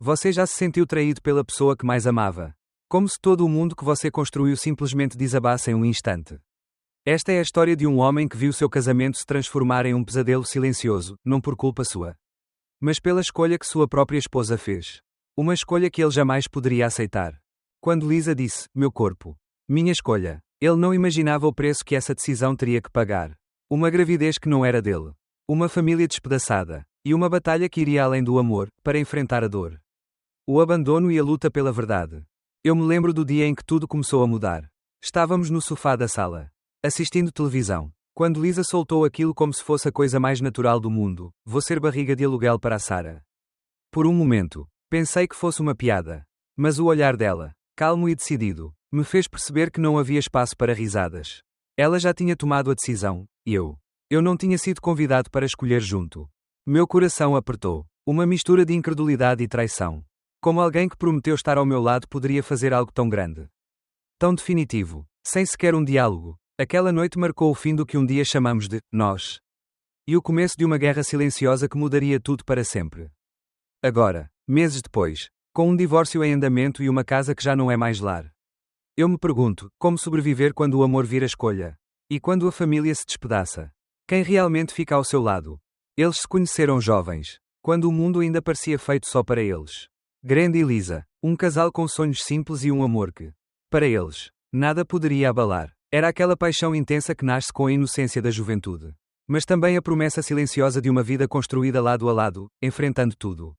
Você já se sentiu traído pela pessoa que mais amava? Como se todo o mundo que você construiu simplesmente desabasse em um instante. Esta é a história de um homem que viu seu casamento se transformar em um pesadelo silencioso, não por culpa sua, mas pela escolha que sua própria esposa fez. Uma escolha que ele jamais poderia aceitar. Quando Lisa disse, meu corpo, minha escolha, ele não imaginava o preço que essa decisão teria que pagar. Uma gravidez que não era dele. Uma família despedaçada. E uma batalha que iria além do amor, para enfrentar a dor. O abandono e a luta pela verdade. Eu me lembro do dia em que tudo começou a mudar. Estávamos no sofá da sala, assistindo televisão. Quando Lisa soltou aquilo como se fosse a coisa mais natural do mundo, vou ser barriga de aluguel para a Sarah. Por um momento, pensei que fosse uma piada. Mas o olhar dela, calmo e decidido, me fez perceber que não havia espaço para risadas. Ela já tinha tomado a decisão, e eu não tinha sido convidado para escolher junto. Meu coração apertou. Uma mistura de incredulidade e traição. Como alguém que prometeu estar ao meu lado poderia fazer algo tão grande. Tão definitivo, sem sequer um diálogo. Aquela noite marcou o fim do que um dia chamamos de nós. E o começo de uma guerra silenciosa que mudaria tudo para sempre. Agora, meses depois, com um divórcio em andamento e uma casa que já não é mais lar. Eu me pergunto, como sobreviver quando o amor vira escolha? E quando a família se despedaça? Quem realmente fica ao seu lado? Eles se conheceram jovens, quando o mundo ainda parecia feito só para eles. Grant e Lisa, um casal com sonhos simples e um amor que, para eles, nada poderia abalar. Era aquela paixão intensa que nasce com a inocência da juventude. Mas também a promessa silenciosa de uma vida construída lado a lado, enfrentando tudo.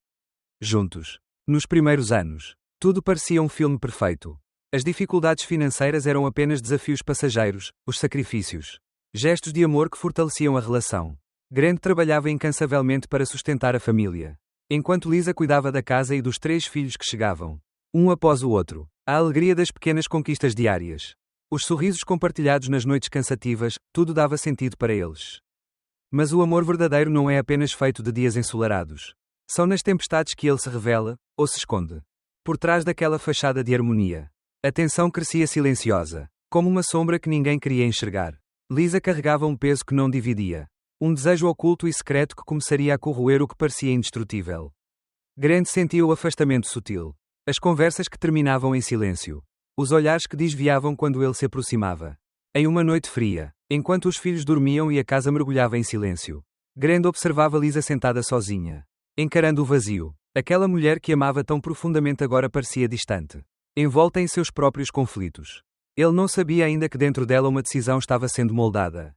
Juntos. Nos primeiros anos, tudo parecia um filme perfeito. As dificuldades financeiras eram apenas desafios passageiros, os sacrifícios. Gestos de amor que fortaleciam a relação. Grant trabalhava incansavelmente para sustentar a família. Enquanto Lisa cuidava da casa e dos 3 filhos que chegavam, um após o outro, a alegria das pequenas conquistas diárias. Os sorrisos compartilhados nas noites cansativas, tudo dava sentido para eles. Mas o amor verdadeiro não é apenas feito de dias ensolarados. São nas tempestades que ele se revela, ou se esconde. Por trás daquela fachada de harmonia. A tensão crescia silenciosa, como uma sombra que ninguém queria enxergar. Lisa carregava um peso que não dividia. Um desejo oculto e secreto que começaria a corroer o que parecia indestrutível. Grant sentia o afastamento sutil. As conversas que terminavam em silêncio. Os olhares que desviavam quando ele se aproximava. Em uma noite fria, enquanto os filhos dormiam e a casa mergulhava em silêncio, Grant observava Lisa sentada sozinha, encarando o vazio. Aquela mulher que amava tão profundamente agora parecia distante, envolta em seus próprios conflitos. Ele não sabia ainda que dentro dela uma decisão estava sendo moldada.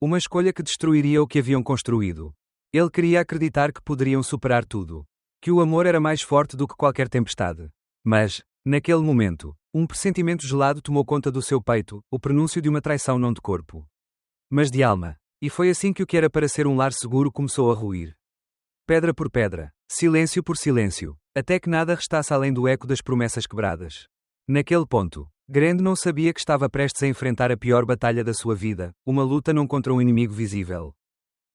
Uma escolha que destruiria o que haviam construído. Ele queria acreditar que poderiam superar tudo. Que o amor era mais forte do que qualquer tempestade. Mas, naquele momento, um pressentimento gelado tomou conta do seu peito, o prenúncio de uma traição não de corpo, mas de alma. E foi assim que o que era para ser um lar seguro começou a ruir. Pedra por pedra, silêncio por silêncio, até que nada restasse além do eco das promessas quebradas. Naquele ponto, Grant não sabia que estava prestes a enfrentar a pior batalha da sua vida, uma luta não contra um inimigo visível,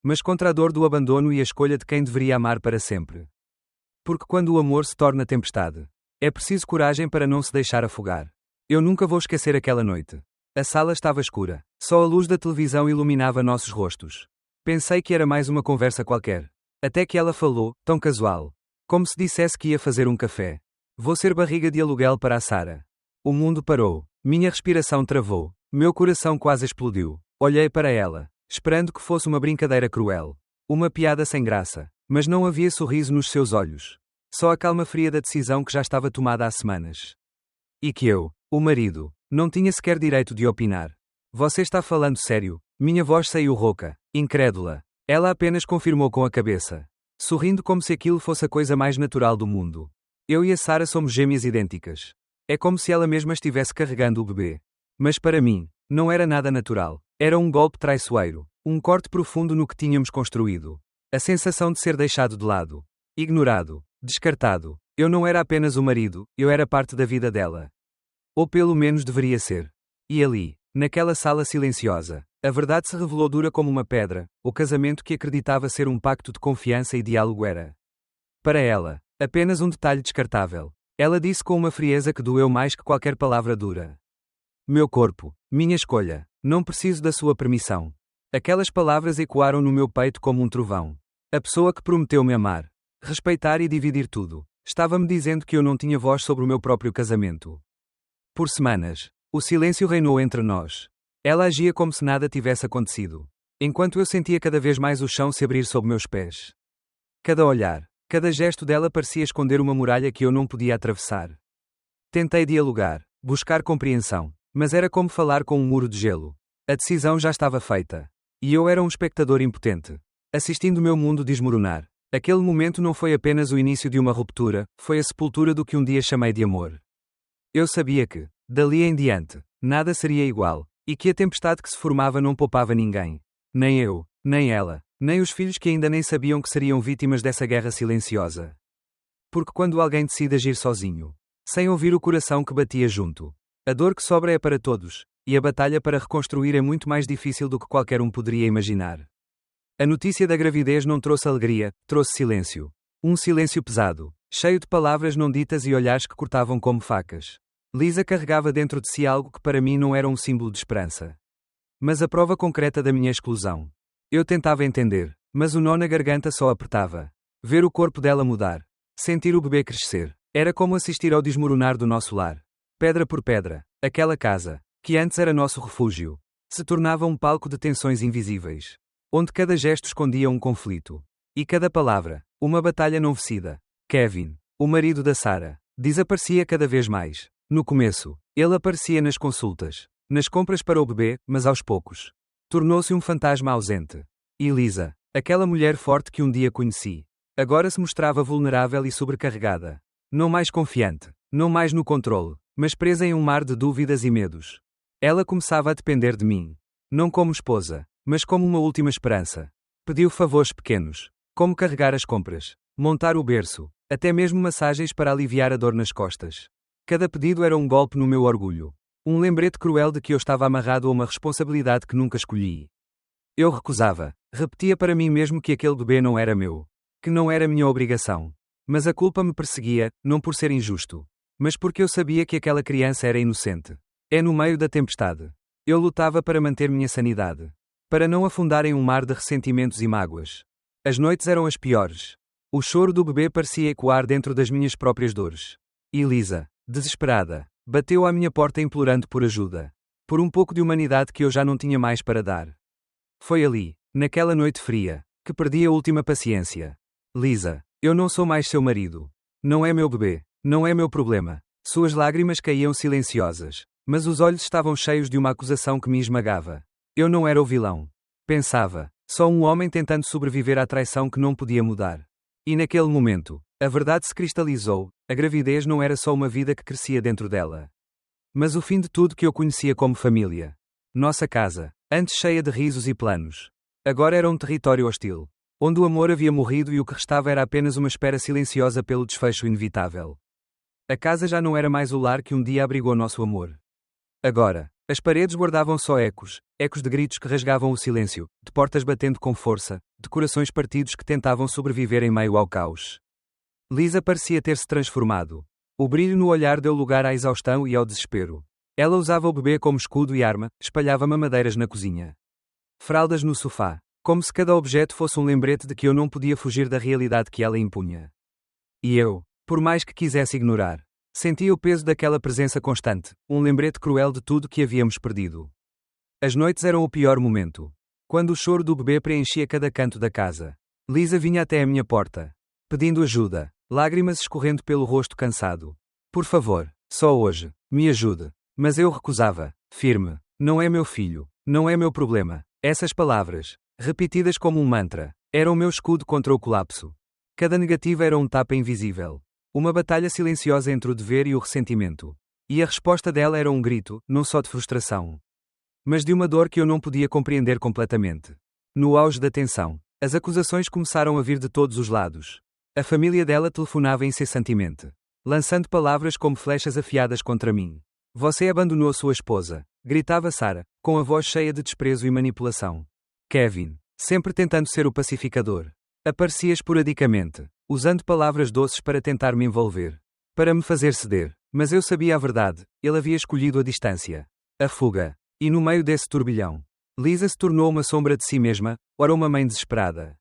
mas contra a dor do abandono e a escolha de quem deveria amar para sempre. Porque quando o amor se torna tempestade, é preciso coragem para não se deixar afogar. Eu nunca vou esquecer aquela noite. A sala estava escura. Só a luz da televisão iluminava nossos rostos. Pensei que era mais uma conversa qualquer. Até que ela falou, tão casual. Como se dissesse que ia fazer um café. Vou ser barriga de aluguel para a Sarah. O mundo parou. Minha respiração travou. Meu coração quase explodiu. Olhei para ela, esperando que fosse uma brincadeira cruel. Uma piada sem graça. Mas não havia sorriso nos seus olhos. Só a calma fria da decisão que já estava tomada há semanas. E que eu, o marido, não tinha sequer direito de opinar. Você está falando sério? Minha voz saiu rouca, incrédula. Ela apenas confirmou com a cabeça, sorrindo como se aquilo fosse a coisa mais natural do mundo. Eu e a Sarah somos gêmeas idênticas. É como se ela mesma estivesse carregando o bebê. Mas para mim, não era nada natural. Era um golpe traiçoeiro, um corte profundo no que tínhamos construído. A sensação de ser deixado de lado, ignorado, descartado. Eu não era apenas o marido, eu era parte da vida dela. Ou pelo menos deveria ser. E ali, naquela sala silenciosa, a verdade se revelou dura como uma pedra. O casamento que acreditava ser um pacto de confiança e diálogo era, para ela, apenas um detalhe descartável. Ela disse com uma frieza que doeu mais que qualquer palavra dura. Meu corpo, minha escolha, não preciso da sua permissão. Aquelas palavras ecoaram no meu peito como um trovão. A pessoa que prometeu me amar, respeitar e dividir tudo, Estava-me dizendo que eu não tinha voz sobre o meu próprio casamento. Por semanas, o silêncio reinou entre nós. Ela agia como se nada tivesse acontecido, enquanto eu sentia cada vez mais o chão se abrir sob meus pés. Cada olhar, cada gesto dela parecia esconder uma muralha que eu não podia atravessar. Tentei dialogar, buscar compreensão, mas era como falar com um muro de gelo. A decisão já estava feita. E eu era um espectador impotente, assistindo o meu mundo desmoronar. Aquele momento não foi apenas o início de uma ruptura, foi a sepultura do que um dia chamei de amor. Eu sabia que, dali em diante, nada seria igual, e que a tempestade que se formava não poupava ninguém. Nem eu, nem ela, nem os filhos que ainda nem sabiam que seriam vítimas dessa guerra silenciosa. Porque quando alguém decide agir sozinho, sem ouvir o coração que batia junto, a dor que sobra é para todos, e a batalha para reconstruir é muito mais difícil do que qualquer um poderia imaginar. A notícia da gravidez não trouxe alegria, trouxe silêncio. Um silêncio pesado, cheio de palavras não ditas e olhares que cortavam como facas. Lisa carregava dentro de si algo que para mim não era um símbolo de esperança, mas a prova concreta da minha exclusão. Eu tentava entender, mas o nó na garganta só apertava. Ver o corpo dela mudar, sentir o bebê crescer, era como assistir ao desmoronar do nosso lar. Pedra por pedra, aquela casa, que antes era nosso refúgio, se tornava um palco de tensões invisíveis, onde cada gesto escondia um conflito. E cada palavra, uma batalha não vencida. Kevin, o marido da Sarah, desaparecia cada vez mais. No começo, ele aparecia nas consultas, nas compras para o bebê, mas aos poucos, tornou-se um fantasma ausente. E Lisa, aquela mulher forte que um dia conheci, agora se mostrava vulnerável e sobrecarregada. Não mais confiante, não mais no controle, mas presa em um mar de dúvidas e medos. Ela começava a depender de mim. Não como esposa, mas como uma última esperança. Pediu favores pequenos, como carregar as compras, montar o berço, até mesmo massagens para aliviar a dor nas costas. Cada pedido era um golpe no meu orgulho. Um lembrete cruel de que eu estava amarrado a uma responsabilidade que nunca escolhi. Eu recusava, repetia para mim mesmo que aquele bebê não era meu, que não era minha obrigação. Mas a culpa me perseguia, não por ser injusto, mas porque eu sabia que aquela criança era inocente. É no meio da tempestade. Eu lutava para manter minha sanidade, para não afundar em um mar de ressentimentos e mágoas. As noites eram as piores. O choro do bebê parecia ecoar dentro das minhas próprias dores. E Lisa, desesperada, bateu à minha porta implorando por ajuda, por um pouco de humanidade que eu já não tinha mais para dar. Foi ali, naquela noite fria, que perdi a última paciência. Lisa, eu não sou mais seu marido. Não é meu bebê, não é meu problema. Suas lágrimas caíam silenciosas, mas os olhos estavam cheios de uma acusação que me esmagava. Eu não era o vilão. Pensava, só um homem tentando sobreviver à traição que não podia mudar. E naquele momento, a verdade se cristalizou, a gravidez não era só uma vida que crescia dentro dela, mas o fim de tudo que eu conhecia como família. Nossa casa, antes cheia de risos e planos, agora era um território hostil, onde o amor havia morrido e o que restava era apenas uma espera silenciosa pelo desfecho inevitável. A casa já não era mais o lar que um dia abrigou nosso amor. Agora, as paredes guardavam só ecos, ecos de gritos que rasgavam o silêncio, de portas batendo com força, de corações partidos que tentavam sobreviver em meio ao caos. Lisa parecia ter se transformado. O brilho no olhar deu lugar à exaustão e ao desespero. Ela usava o bebê como escudo e arma, espalhava mamadeiras na cozinha. Fraldas no sofá, como se cada objeto fosse um lembrete de que eu não podia fugir da realidade que ela impunha. E eu, por mais que quisesse ignorar, sentia o peso daquela presença constante, um lembrete cruel de tudo que havíamos perdido. As noites eram o pior momento. Quando o choro do bebê preenchia cada canto da casa, Lisa vinha até a minha porta, pedindo ajuda, lágrimas escorrendo pelo rosto cansado. Por favor, só hoje, me ajude. Mas eu recusava, firme. Não é meu filho, não é meu problema. Essas palavras, repetidas como um mantra, eram meu escudo contra o colapso. Cada negativa era um tapa invisível. Uma batalha silenciosa entre o dever e o ressentimento. E a resposta dela era um grito, não só de frustração, mas de uma dor que eu não podia compreender completamente. No auge da tensão, as acusações começaram a vir de todos os lados. A família dela telefonava incessantemente, lançando palavras como flechas afiadas contra mim. Você abandonou sua esposa, gritava Sarah, com a voz cheia de desprezo e manipulação. Kevin, sempre tentando ser o pacificador, aparecia esporadicamente, usando palavras doces para tentar me envolver, para me fazer ceder, mas eu sabia a verdade, ele havia escolhido a distância, a fuga. E no meio desse turbilhão, Lisa se tornou uma sombra de si mesma, ora uma mãe desesperada,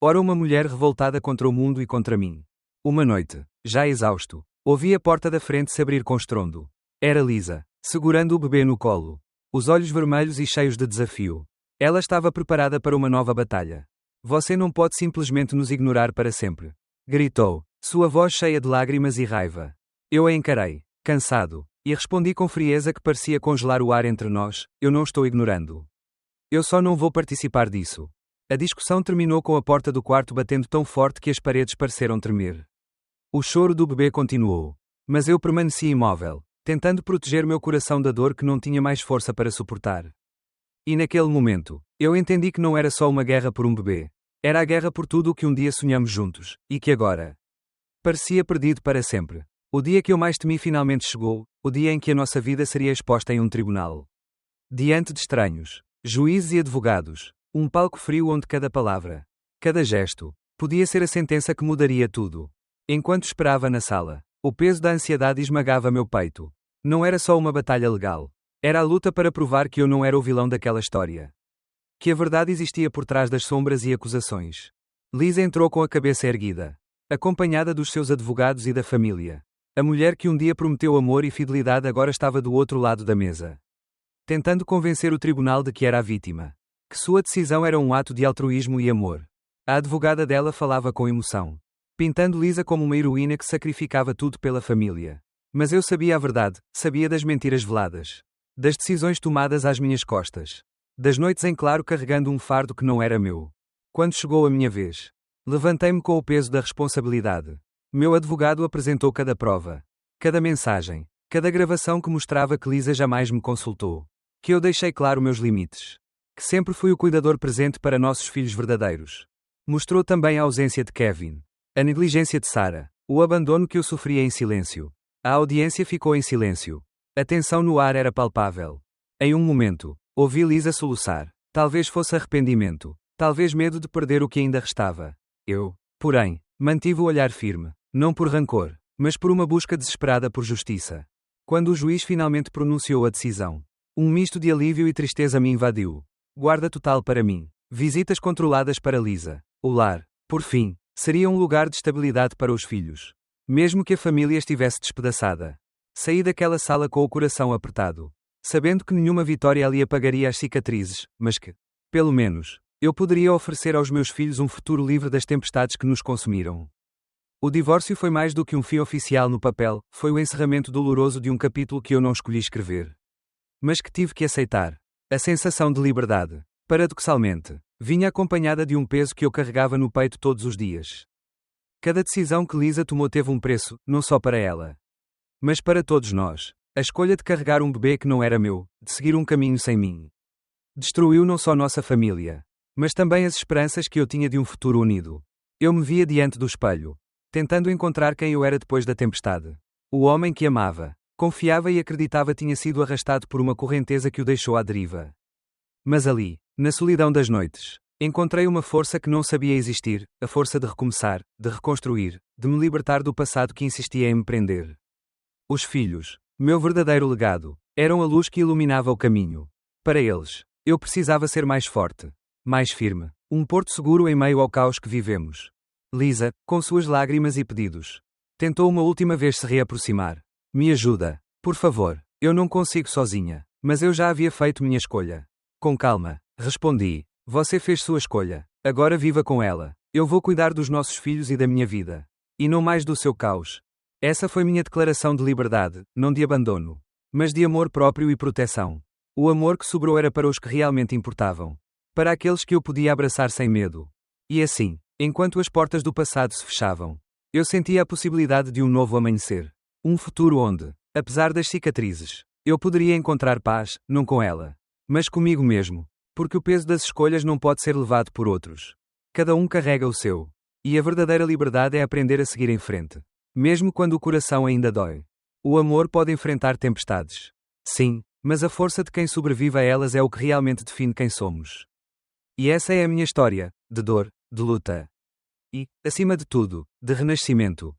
ora uma mulher revoltada contra o mundo e contra mim. Uma noite, já exausto, ouvi a porta da frente se abrir com estrondo. Era Lisa, segurando o bebê no colo. Os olhos vermelhos e cheios de desafio. Ela estava preparada para uma nova batalha. Você não pode simplesmente nos ignorar para sempre. Gritou, sua voz cheia de lágrimas e raiva. Eu a encarei, cansado, e respondi com frieza que parecia congelar o ar entre nós: eu não estou ignorando. Eu só não vou participar disso. A discussão terminou com a porta do quarto batendo tão forte que as paredes pareceram tremer. O choro do bebê continuou. Mas eu permaneci imóvel, tentando proteger meu coração da dor que não tinha mais força para suportar. E naquele momento, eu entendi que não era só uma guerra por um bebê. Era a guerra por tudo o que um dia sonhamos juntos, e que agora parecia perdido para sempre. O dia que eu mais temi finalmente chegou, o dia em que a nossa vida seria exposta em um tribunal. Diante de estranhos, juízes e advogados, um palco frio onde cada palavra, cada gesto, podia ser a sentença que mudaria tudo. Enquanto esperava na sala, o peso da ansiedade esmagava meu peito. Não era só uma batalha legal. Era a luta para provar que eu não era o vilão daquela história. Que a verdade existia por trás das sombras e acusações. Lisa entrou com a cabeça erguida, acompanhada dos seus advogados e da família. A mulher que um dia prometeu amor e fidelidade agora estava do outro lado da mesa, tentando convencer o tribunal de que era a vítima, que sua decisão era um ato de altruísmo e amor. A advogada dela falava com emoção, pintando Lisa como uma heroína que sacrificava tudo pela família. Mas eu sabia a verdade, sabia das mentiras veladas, das decisões tomadas às minhas costas, das noites em claro carregando um fardo que não era meu. Quando chegou a minha vez, levantei-me com o peso da responsabilidade. Meu advogado apresentou cada prova, cada mensagem, cada gravação que mostrava que Lisa jamais me consultou, que eu deixei claro meus limites, que sempre fui o cuidador presente para nossos filhos verdadeiros. Mostrou também a ausência de Kevin, a negligência de Sarah, o abandono que eu sofria em silêncio. A audiência ficou em silêncio. A tensão no ar era palpável. Em um momento, ouvi Lisa soluçar. Talvez fosse arrependimento, talvez medo de perder o que ainda restava. Eu, porém, mantive o olhar firme, não por rancor, mas por uma busca desesperada por justiça. Quando o juiz finalmente pronunciou a decisão, um misto de alívio e tristeza me invadiu. Guarda total para mim, visitas controladas para Lisa. O lar, por fim, seria um lugar de estabilidade para os filhos. Mesmo que a família estivesse despedaçada. Saí daquela sala com o coração apertado, sabendo que nenhuma vitória ali apagaria as cicatrizes, mas que, pelo menos, eu poderia oferecer aos meus filhos um futuro livre das tempestades que nos consumiram. O divórcio foi mais do que um fim oficial no papel, foi o encerramento doloroso de um capítulo que eu não escolhi escrever, mas que tive que aceitar. A sensação de liberdade, paradoxalmente, vinha acompanhada de um peso que eu carregava no peito todos os dias. Cada decisão que Lisa tomou teve um preço, não só para ela, mas para todos nós. A escolha de carregar um bebê que não era meu, de seguir um caminho sem mim, destruiu não só nossa família, mas também as esperanças que eu tinha de um futuro unido. Eu me via diante do espelho, tentando encontrar quem eu era depois da tempestade. O homem que amava, confiava e acreditava tinha sido arrastado por uma correnteza que o deixou à deriva. Mas ali, na solidão das noites, encontrei uma força que não sabia existir, a força de recomeçar, de reconstruir, de me libertar do passado que insistia em me prender. Os filhos, meu verdadeiro legado, eram a luz que iluminava o caminho. Para eles, eu precisava ser mais forte, mais firme, um porto seguro em meio ao caos que vivemos. Lisa, com suas lágrimas e pedidos, tentou uma última vez se reaproximar. Me ajuda, por favor, eu não consigo sozinha, mas eu já havia feito minha escolha. Com calma, respondi. Você fez sua escolha. Agora viva com ela. Eu vou cuidar dos nossos filhos e da minha vida. E não mais do seu caos. Essa foi minha declaração de liberdade, não de abandono, mas de amor próprio e proteção. O amor que sobrou era para os que realmente importavam. Para aqueles que eu podia abraçar sem medo. E assim, enquanto as portas do passado se fechavam, eu sentia a possibilidade de um novo amanhecer. Um futuro onde, apesar das cicatrizes, eu poderia encontrar paz, não com ela, mas comigo mesmo. Porque o peso das escolhas não pode ser levado por outros. Cada um carrega o seu. E a verdadeira liberdade é aprender a seguir em frente. Mesmo quando o coração ainda dói. O amor pode enfrentar tempestades. Sim, mas a força de quem sobrevive a elas é o que realmente define quem somos. E essa é a minha história, de dor, de luta. E, acima de tudo, de renascimento.